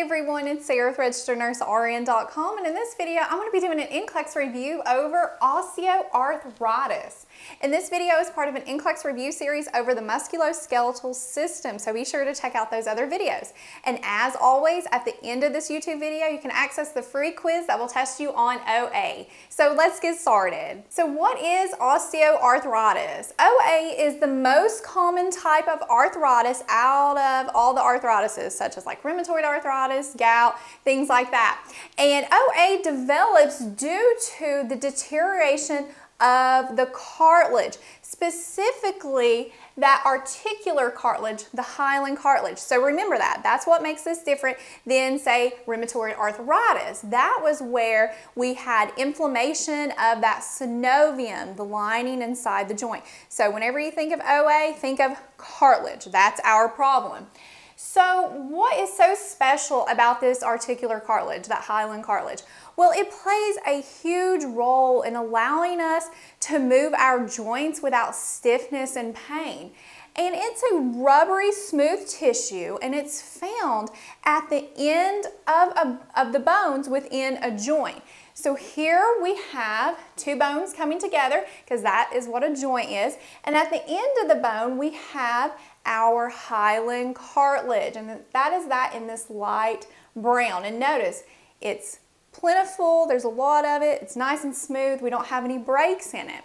everyone, it's Sarah, registered nurse at RN.com, and in this video I'm going to be doing an NCLEX review over osteoarthritis. And this video is part of an NCLEX review series over the musculoskeletal system, so be sure to check out those other videos. And as always, at the end of this YouTube video you can access the free quiz that will test you on OA. So let's get started. So what is osteoarthritis? OA is the most common type of arthritis out of all the arthritises, such as like rheumatoid arthritis, gout, things like that. And OA develops due to the deterioration of the cartilage, specifically that articular cartilage, the hyaline cartilage. So remember that. That's what makes this different than, say, rheumatoid arthritis. That was where we had inflammation of that synovium, the lining inside the joint. So whenever you think of OA, think of cartilage. That's our problem. So what is so special about this articular cartilage, that hyaline cartilage? Well, it plays a huge role in allowing us to move our joints without stiffness and pain. And it's a rubbery, smooth tissue, and it's found at the end of the bones within a joint. So here we have two bones coming together, because that is what a joint is. And at the end of the bone, we have our hyaline cartilage, and that is that in this light brown. And notice, it's plentiful, there's a lot of it, it's nice and smooth, we don't have any breaks in it.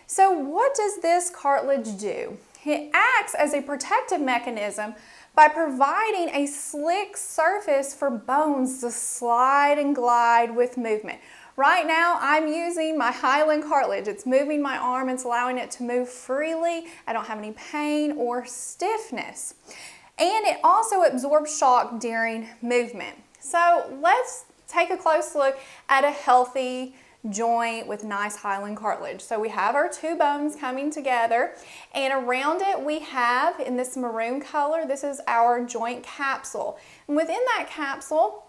So what does this cartilage do? It acts as a protective mechanism by providing a slick surface for bones to slide and glide with movement. Right now, I'm using my hyaline cartilage. It's moving my arm, it's allowing it to move freely. I don't have any pain or stiffness. And it also absorbs shock during movement. So let's take a close look at a healthy joint with nice hyaline cartilage. So we have our two bones coming together, and around it we have, in this maroon color, this is our joint capsule. And within that capsule,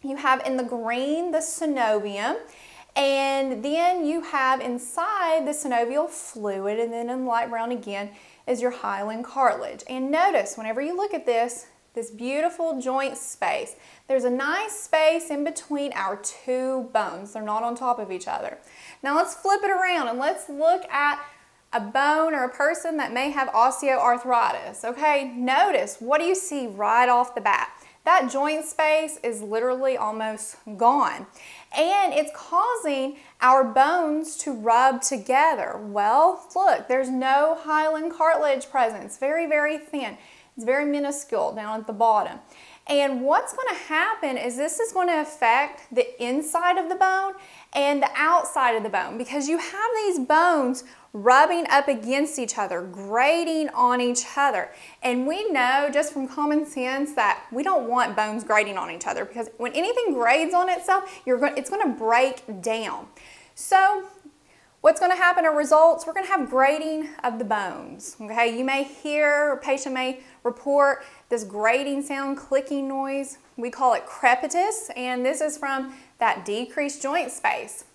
you have in the green the synovium, and then you have inside the synovial fluid, and then in light brown again is your hyaline cartilage. And notice, whenever you look at this beautiful joint space, there's a nice space in between our two bones. They're not on top of each other. Now let's flip it around and let's look at a bone or a person that may have osteoarthritis. Okay, notice, what do you see right off the bat? That joint space is literally almost gone, and it's causing our bones to rub together. Well, look, there's no hyaline cartilage present. It's very, very thin. It's very minuscule down at the bottom. And what's going to happen is this is going to affect the inside of the bone and the outside of the bone, because you have these bones rubbing up against each other, grating on each other. And we know just from common sense that we don't want bones grating on each other, because when anything grades on itself, it's going to break down. So what's going to happen are results. We're going to have grating of the bones. Okay, you may hear, a patient may report this grating sound, clicking noise. We call it crepitus, and this is from that decreased joint space.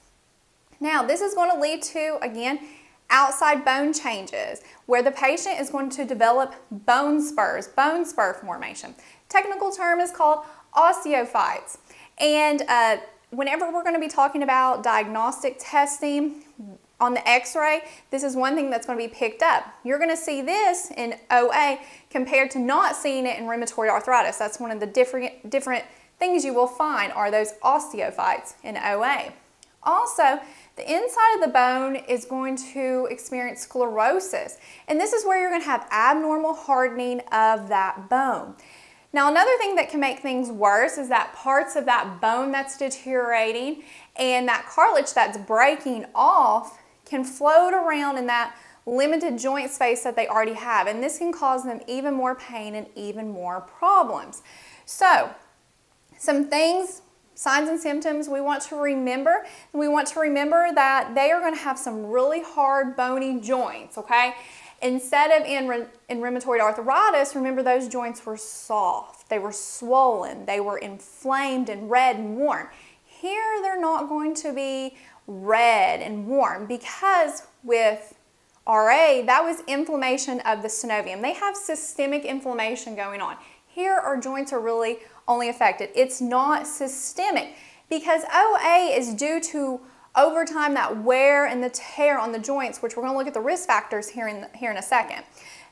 Now, this is going to lead to, again, outside bone changes, where the patient is going to develop bone spurs, bone spur formation. Technical term is called osteophytes. And whenever we're going to be talking about diagnostic testing on the x-ray, this is one thing that's going to be picked up. You're going to see this in OA compared to not seeing it in rheumatoid arthritis. That's one of the different things you will find are those osteophytes in OA. Also, the inside of the bone is going to experience sclerosis, and this is where you're going to have abnormal hardening of that bone. Now, another thing that can make things worse is that parts of that bone that's deteriorating and that cartilage that's breaking off can float around in that limited joint space that they already have, and this can cause them even more pain and even more problems. So, some things, signs and symptoms we want to remember. We want to remember that they are going to have some really hard bony joints, okay? Instead of in rheumatoid arthritis, remember those joints were soft, they were swollen, they were inflamed and red and warm. Here they're not going to be red and warm, because with RA, that was inflammation of the synovium. They have systemic inflammation going on. here our joints are really only affected. It's not systemic because OA is due to over time that wear and the tear on the joints, which we're going to look at the risk factors here in a second.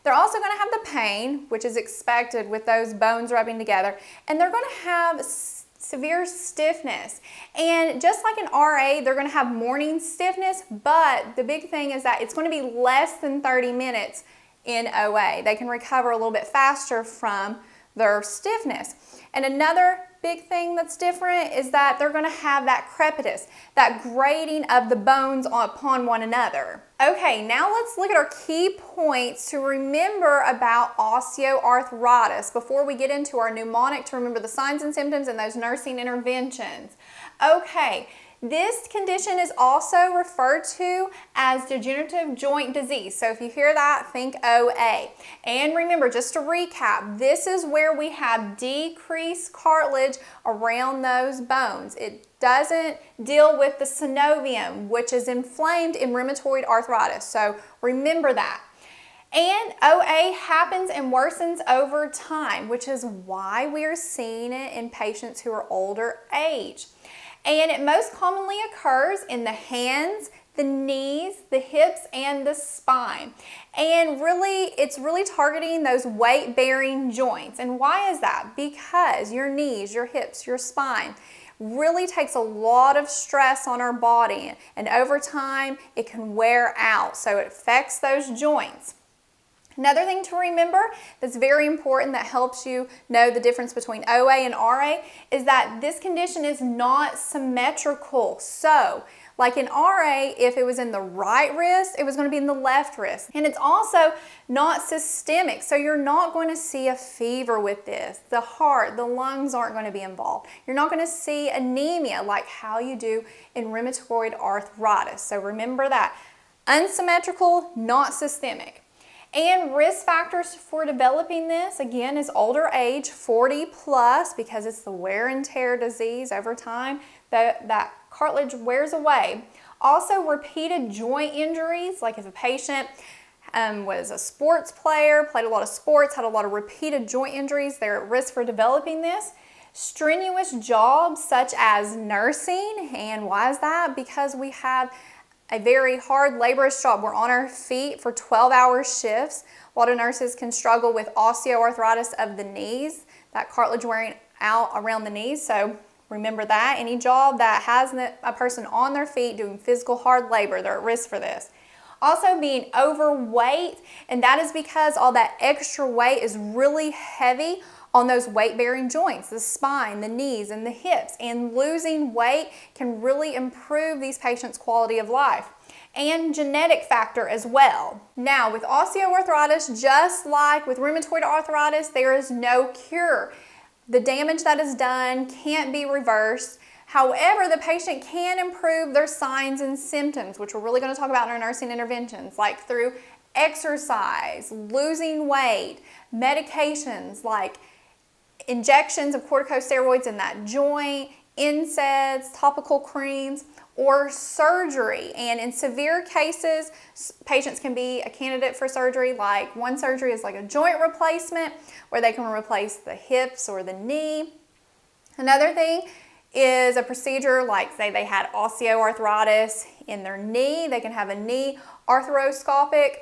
They're also going to have the pain, which is expected with those bones rubbing together, and they're going to have severe stiffness. And just like in RA, they're going to have morning stiffness, but the big thing is that it's going to be less than 30 minutes in OA. They can recover a little bit faster from their stiffness. And another big thing that's different is that they're going to have that crepitus, that grating of the bones upon one another. Okay, now let's look at our key points to remember about osteoarthritis before we get into our mnemonic to remember the signs and symptoms and those nursing interventions. Okay, this condition is also referred to as degenerative joint disease. So if you hear that, think OA. And remember, just to recap, this is where we have decreased cartilage around those bones. It doesn't deal with the synovium, which is inflamed in rheumatoid arthritis. So remember that. And OA happens and worsens over time, which is why we are seeing it in patients who are older age. And it most commonly occurs in the hands, the knees, the hips, and the spine. And really, it's really targeting those weight-bearing joints. And why is that? Because your knees, your hips, your spine really takes a lot of stress on our body. And over time, it can wear out. So it affects those joints. Another thing to remember that's very important that helps you know the difference between OA and RA is that this condition is not symmetrical. So, like in RA, if it was in the right wrist, it was going to be in the left wrist. And it's also not systemic, so you're not going to see a fever with this. The heart, the lungs aren't going to be involved. You're not going to see anemia like how you do in rheumatoid arthritis. So remember that. Unsymmetrical, not systemic. And risk factors for developing this, again, is older age, 40 plus, because it's the wear and tear disease over time. That cartilage wears away. Also, repeated joint injuries, like if a patient was a sports player, played a lot of sports, had a lot of repeated joint injuries, they're at risk for developing this. Strenuous jobs such as nursing, and why is that? Because we have a very hard, laborious job. We're on our feet for 12-hour shifts. A lot of nurses can struggle with osteoarthritis of the knees, that cartilage wearing out around the knees. So remember that. Any job that has a person on their feet doing physical hard labor, they're at risk for this. Also being overweight, and that is because all that extra weight is really heavy on those weight-bearing joints, the spine, the knees, and the hips. And losing weight can really improve these patients' quality of life. And genetic factor as well. Now, with osteoarthritis, just like with rheumatoid arthritis, there is no cure. The damage that is done can't be reversed. However, the patient can improve their signs and symptoms, which we're really going to talk about in our nursing interventions, like through exercise, losing weight, medications like injections of corticosteroids in that joint, NSAIDs, topical creams, or surgery. And in severe cases, patients can be a candidate for surgery. Like one surgery is like a joint replacement where they can replace the hips or the knee. Another thing is a procedure like, say they had osteoarthritis in their knee, they can have a knee arthroscopic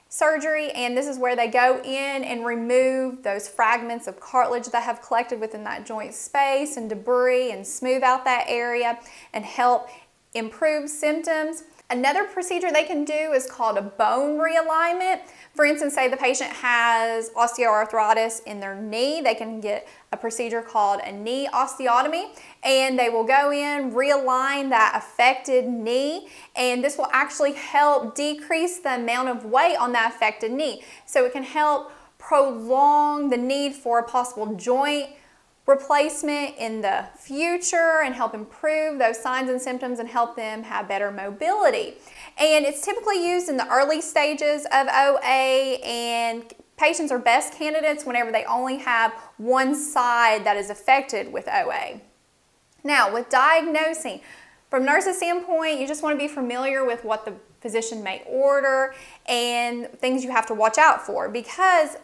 surgery, and this is where they go in and remove those fragments of cartilage that have collected within that joint space and debris and smooth out that area and help improve symptoms. Another procedure they can do is called a bone realignment. For instance, say the patient has osteoarthritis in their knee, they can get a procedure called a knee osteotomy, and they will go in, realign that affected knee, and this will actually help decrease the amount of weight on that affected knee. So it can help prolong the need for a possible joint replacement in the future and help improve those signs and symptoms and help them have better mobility. And it's typically used in the early stages of OA, and patients are best candidates whenever they only have one side that is affected with OA. Now, with diagnosing, from nurse's standpoint, you just want to be familiar with what the physician may order and things you have to watch out for, because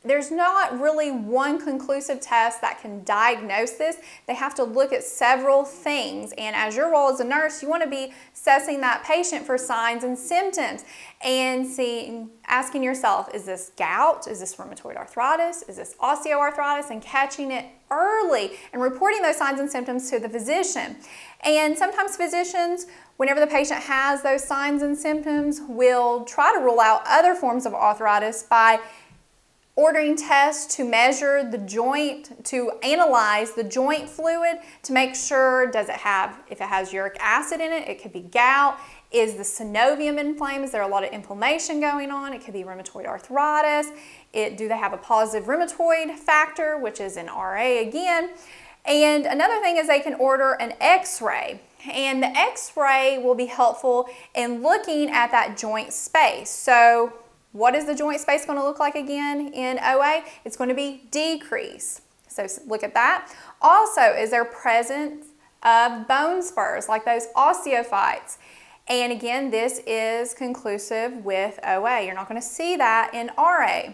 there's not really one conclusive test that can diagnose this. They have to look at several things, and as your role as a nurse, you want to be assessing that patient for signs and symptoms and asking yourself, is this gout? Is this rheumatoid arthritis? Is this osteoarthritis? And catching it early and reporting those signs and symptoms to the physician. And sometimes physicians, whenever the patient has those signs and symptoms, will try to rule out other forms of arthritis by ordering tests to measure the joint, to analyze the joint fluid to make sure, if it has uric acid in it, it could be gout. Is the synovium inflamed? Is there a lot of inflammation going on? It could be rheumatoid arthritis. Do they have a positive rheumatoid factor, which is an RA again? And another thing is they can order an X-ray. And the X-ray will be helpful in looking at that joint space. So what is the joint space going to look like again in OA? It's going to be decrease. So look at that. Also, is there presence of bone spurs like those osteophytes? And again, this is conclusive with OA. You're not going to see that in RA.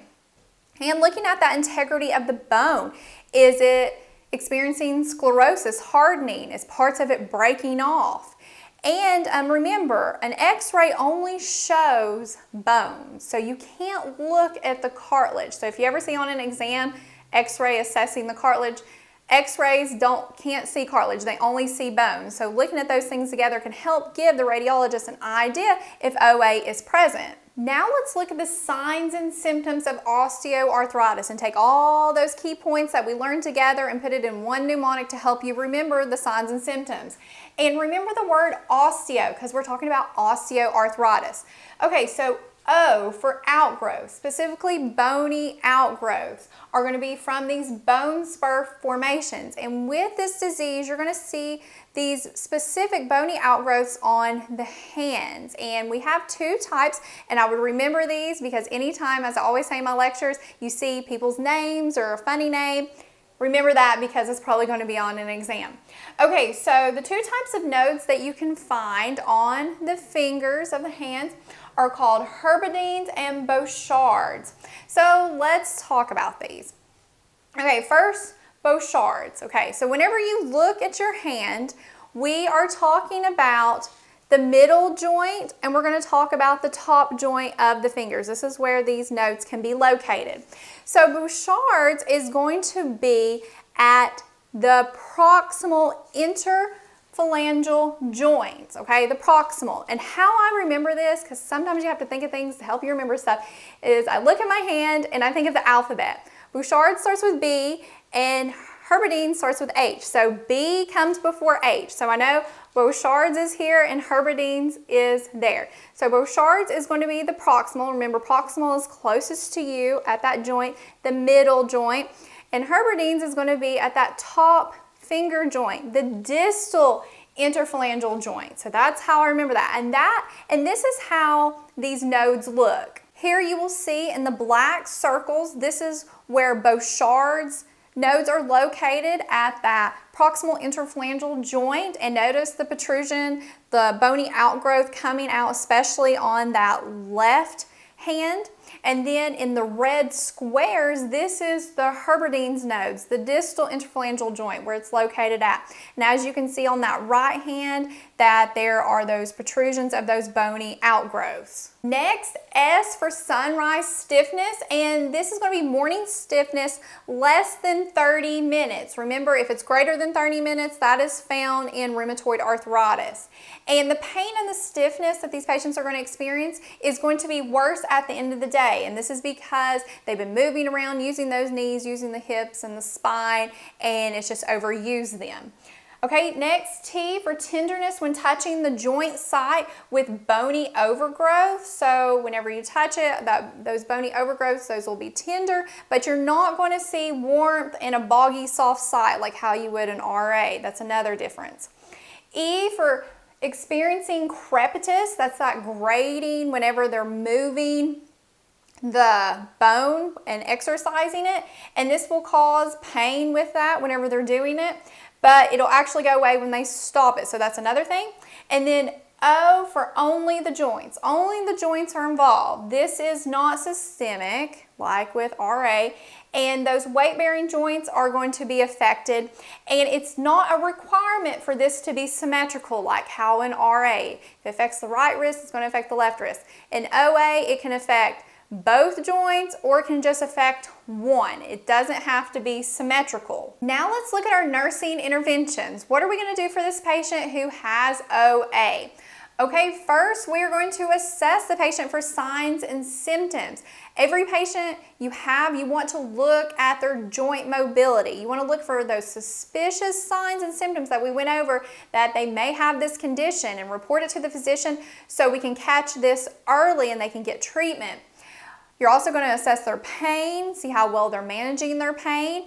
And looking at that integrity of the bone, is it experiencing sclerosis, hardening? Is parts of it breaking off? And remember, an X-ray only shows bones, so you can't look at the cartilage. So if you ever see on an exam, X-ray assessing the cartilage, X-rays can't see cartilage, they only see bones. So looking at those things together can help give the radiologist an idea if OA is present. Now let's look at the signs and symptoms of osteoarthritis and take all those key points that we learned together and put it in one mnemonic to help you remember the signs and symptoms. And remember the word osteo because we're talking about osteoarthritis. Okay, so O for outgrowth, specifically bony outgrowths, are going to be from these bone spur formations. And with this disease, you're going to see these specific bony outgrowths on the hands. And we have two types, and I would remember these because anytime, as I always say in my lectures, you see people's names or a funny name, remember that because it's probably going to be on an exam. Okay, so the two types of nodes that you can find on the fingers of the hands are called Heberden's and Bouchard's. So let's talk about these. Okay, first, Bouchard's. Okay, so whenever you look at your hand, we are talking about the middle joint and we're going to talk about the top joint of the fingers. This is where these nodes can be located. So Bouchard's is going to be at the proximal interphalangeal joints, okay, the proximal. And how I remember this, because sometimes you have to think of things to help you remember stuff, is I look at my hand and I think of the alphabet. Bouchard starts with B and Heberden starts with H. So B comes before H. So I know Bouchard's is here and Heberden's is there. So Bouchard's is going to be the proximal. Remember, proximal is closest to you at that joint, the middle joint. And Heberden's is going to be at that top finger joint, the distal interphalangeal joint. So that's how I remember that. And this is how these nodes look. Here you will see in the black circles, this is where Bouchard's nodes are located at that proximal interphalangeal joint, and notice the protrusion, the bony outgrowth coming out, especially on that left hand. And then in the red squares, this is the Heberden's nodes, the distal interphalangeal joint where it's located at. And as you can see on that right hand, that there are those protrusions of those bony outgrowths. Next, S for sunrise stiffness, and this is going to be morning stiffness less than 30 minutes. Remember, if it's greater than 30 minutes, that is found in rheumatoid arthritis. And the pain and the stiffness that these patients are going to experience is going to be worse at the end of the day. And this is because they've been moving around, using those knees, using the hips and the spine, and it's just overused them. Okay, next, T for tenderness when touching the joint site with bony overgrowth. So whenever you touch it, those bony overgrowths, those will be tender, but you're not going to see warmth in a boggy, soft site like how you would in RA. That's another difference. E for experiencing crepitus. That's that grating whenever they're moving the bone and exercising it, and this will cause pain with that whenever they're doing it, but it'll actually go away when they stop it. So that's another thing. And then O for only the joints. Only the joints are involved. This is not systemic, like with RA, and those weight-bearing joints are going to be affected, and it's not a requirement for this to be symmetrical like how in RA. If it affects the right wrist, it's going to affect the left wrist. In OA, it can affect both joints or it can just affect one. It doesn't have to be symmetrical. Now let's look at our nursing interventions. What are we going to do for this patient who has OA? Okay, first we are going to assess the patient for signs and symptoms. Every patient you want to look at their joint mobility. You want to look for those suspicious signs and symptoms that we went over that they may have this condition and report it to the physician so we can catch this early and they can get treatment. You're also going to assess their pain, see how well they're managing their pain,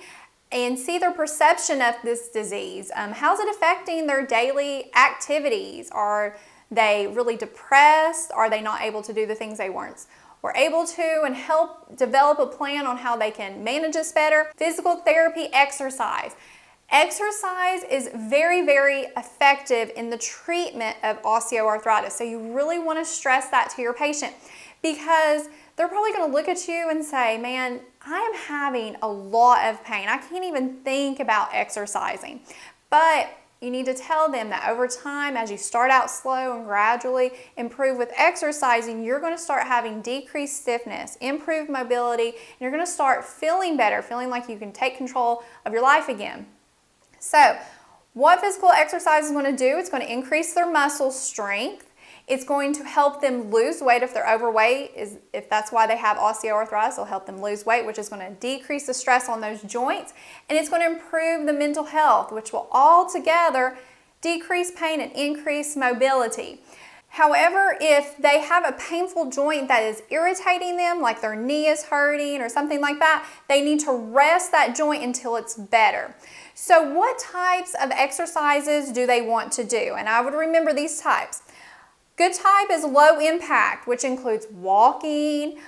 and see their perception of this disease. How's it affecting their daily activities? Are they really depressed? Are they not able to do the things they were able to? And help develop a plan on how they can manage this better. Physical therapy, exercise. Exercise is very, very effective in the treatment of osteoarthritis. So you really want to stress that to your patient because they're probably going to look at you and say, man, I am having a lot of pain. I can't even think about exercising. But you need to tell them that over time, as you start out slow and gradually improve with exercising, you're going to start having decreased stiffness, improved mobility, and you're going to start feeling better, feeling like you can take control of your life again. So, what physical exercise is going to do? It's going to increase their muscle strength. It's going to help them lose weight if they're overweight. If that's why they have osteoarthritis, it'll help them lose weight, which is going to decrease the stress on those joints. And it's going to improve the mental health, which will all together decrease pain and increase mobility. However, if they have a painful joint that is irritating them, like their knee is hurting or something like that, they need to rest that joint until it's better. So what types of exercises do they want to do? And I would remember these types. Good type is low impact, which includes walking,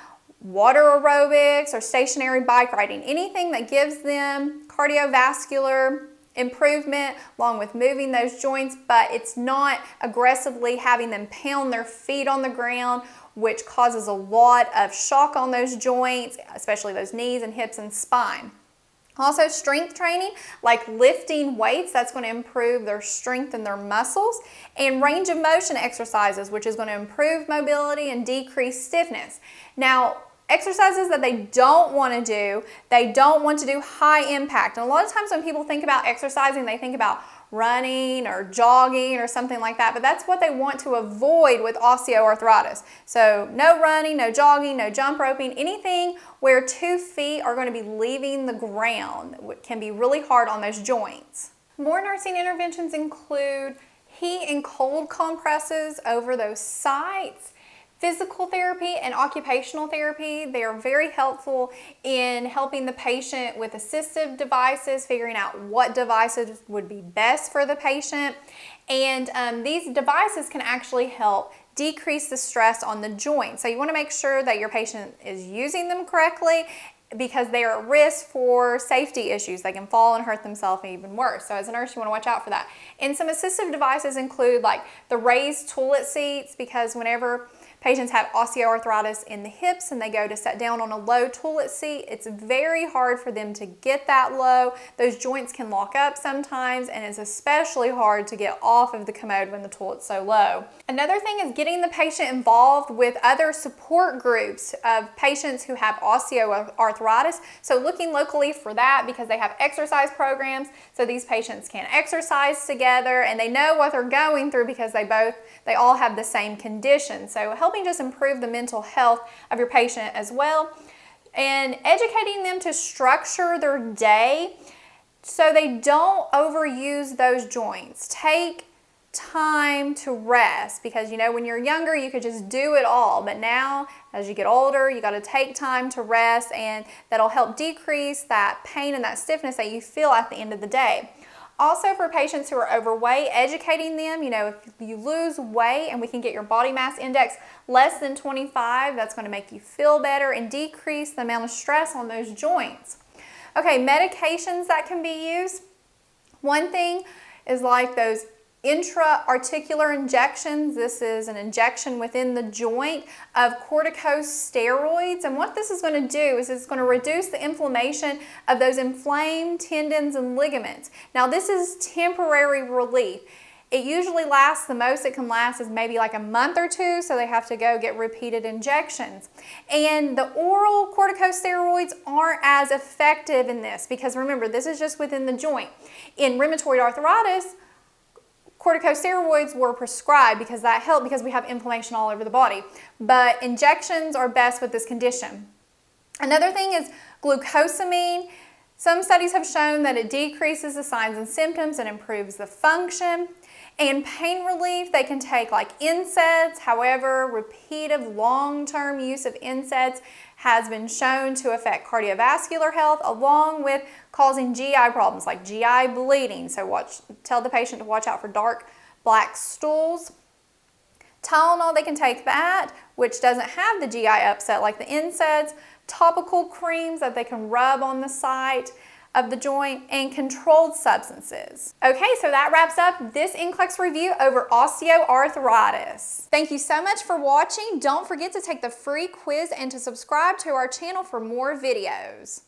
water aerobics, or stationary bike riding. Anything that gives them cardiovascular improvement along with moving those joints, but it's not aggressively having them pound their feet on the ground, which causes a lot of shock on those joints, especially those knees and hips and spine. Also, strength training, like lifting weights, that's going to improve their strength and their muscles. And range of motion exercises, which is going to improve mobility and decrease stiffness. Now, exercises that they don't want to do, they don't want to do high impact. And a lot of times when people think about exercising, they think about running or jogging or something like that, but that's what they want to avoid with osteoarthritis. So no running, no jogging, no jump roping, anything where 2 feet are going to be leaving the ground. It can be really hard on those joints. More nursing interventions include heat and cold compresses over those sites. Physical therapy and occupational therapy, they are very helpful in helping the patient with assistive devices, figuring out what devices would be best for the patient. And these devices can actually help decrease the stress on the joint. So you want to make sure that your patient is using them correctly because they are at risk for safety issues. They can fall and hurt themselves even worse. So as a nurse, you want to watch out for that. And some assistive devices include like the raised toilet seats, because whenever patients have osteoarthritis in the hips and they go to sit down on a low toilet seat, it's very hard for them to get that low. Those joints can lock up sometimes, and it's especially hard to get off of the commode when the toilet's so low. Another thing is getting the patient involved with other support groups of patients who have osteoarthritis. So looking locally for that, because they have exercise programs so these patients can exercise together and they know what they're going through because they all have the same condition. So helping just improve the mental health of your patient as well, and educating them to structure their day so they don't overuse those joints. Take time to rest, because when you're younger you could just do it all, but now as you get older you got to take time to rest, and that'll help decrease that pain and that stiffness that you feel at the end of the day. Also, for patients who are overweight, educating them, if you lose weight and we can get your body mass index less than 25, that's going to make you feel better and decrease the amount of stress on those joints. Okay, medications that can be used. One thing is like those Intra-articular injections. This is an injection within the joint of corticosteroids, and what this is going to do is it's going to reduce the inflammation of those inflamed tendons and ligaments. Now this is temporary relief. It usually lasts, the most it can last is maybe like a month or two, so they have to go get repeated injections. And the oral corticosteroids aren't as effective in this because remember, this is just within the joint. In rheumatoid arthritis, corticosteroids were prescribed because that helped because we have inflammation all over the body. But injections are best with this condition. Another thing is glucosamine. Some studies have shown that it decreases the signs and symptoms and improves the function. And pain relief, they can take like NSAIDs. However, repeated long-term use of NSAIDs has been shown to affect cardiovascular health along with causing GI problems like GI bleeding. So tell the patient to watch out for dark black stools. Tylenol, they can take that, which doesn't have the GI upset like the NSAIDs. Topical creams that they can rub on the site of the joint, and controlled substances. Okay, so that wraps up this NCLEX review over osteoarthritis. Thank you so much for watching. Don't forget to take the free quiz and to subscribe to our channel for more videos.